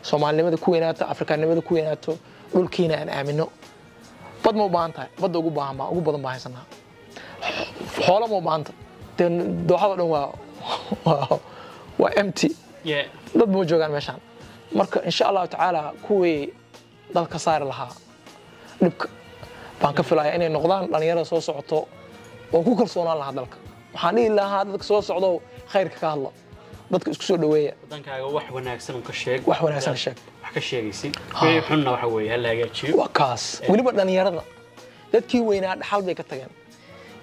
Soomaalinimada ku weynaato Afrikaanimada ku weynaato dhulkiina aan aamino bad ma u baahan tahay badda ugu badan baa haysanaa xoolo ma u baahan tahay dooxada dhan waa empty dad ma joogaan meeshaan marka insha Allah taala kuwii dalka saar lahaa dhibka baan ka filayaa inay noqdaan dhalinyarada soo socoto oo ku kalsoonaan lahaa dalka waxaan dhihi lahaa dadka soo socdo khayrka ka hadla dadka isku soo dhaweeya wadankaaga wax wanaagsan ka sheeg wax wanaagsan sheeg wax ka sheegaysid wixii xunna waxa weeye hal hagaajiyo waa kaas waliba dhalinyarada dadkii weynaa dhaxal bay ka tageen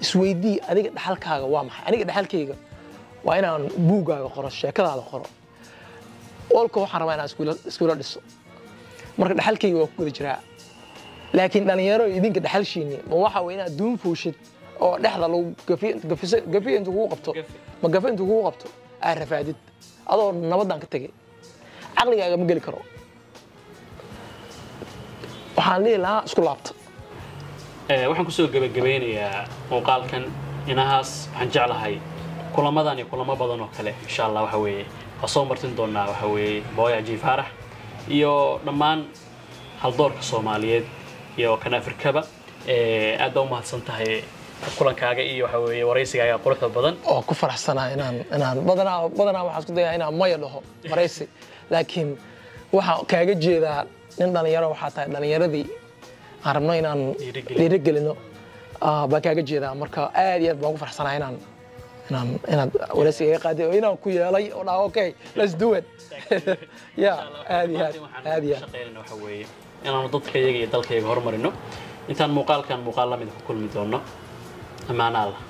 isweydii adiga dhaxalkaaga waa maxay aniga dhaxalkayga waa inaan buugaaga qoro sheekadaada qoro olka waxaan rabaa inaan iskuula dhiso marka dhaxalkayga waa ku guda jiraa laakiin dhalinyaro idinka dhaxalshiini ma waxa weeye inaad duun fuushid oo dhexda lagu gafiyo inta kugu qabto ma gafiyo inta kugu qabto aad rafaadid adoo nabadan ka tagay caqligaaga ma geli karo waxaan leeyahay lahaa isku laabta waxaan kusoo gabagabeynayaa muuqaalkan inahaas waxaan jeclahay kulamadan iyo kulamo badan oo kale insha Allah waxa weeye waa soo martin doonaa waxa weeye Booya J Faarax iyo dhammaan haldoorka Soomaaliyeed iyo kan Afrikaba aad u mahadsan tahay kulankaaga iyo waxa weeye waraysigaaga quruxda badan oo ku faraxsanaa inaan badanaa waxaan isku dayaa inaan maya dhaho waraysi laakiin waxa kaaga jeedaa nin dhalinyaro waxa tahay dhalinyaradii aan rabno inaan dhiirigelino baa kaaga jeedaa marka aad iyo aad baan ku faraxsanaa inaad waraysiga qaaday oo inaan ku yeelay oo dhaa okay let's do it yeah aad iyo aad shaqeynayna waxa weeye inaan dadka iyaga iyo dalkayga horumarino intaan muuqaalkan muuqaal la mid ku kulmi doono amaana Allah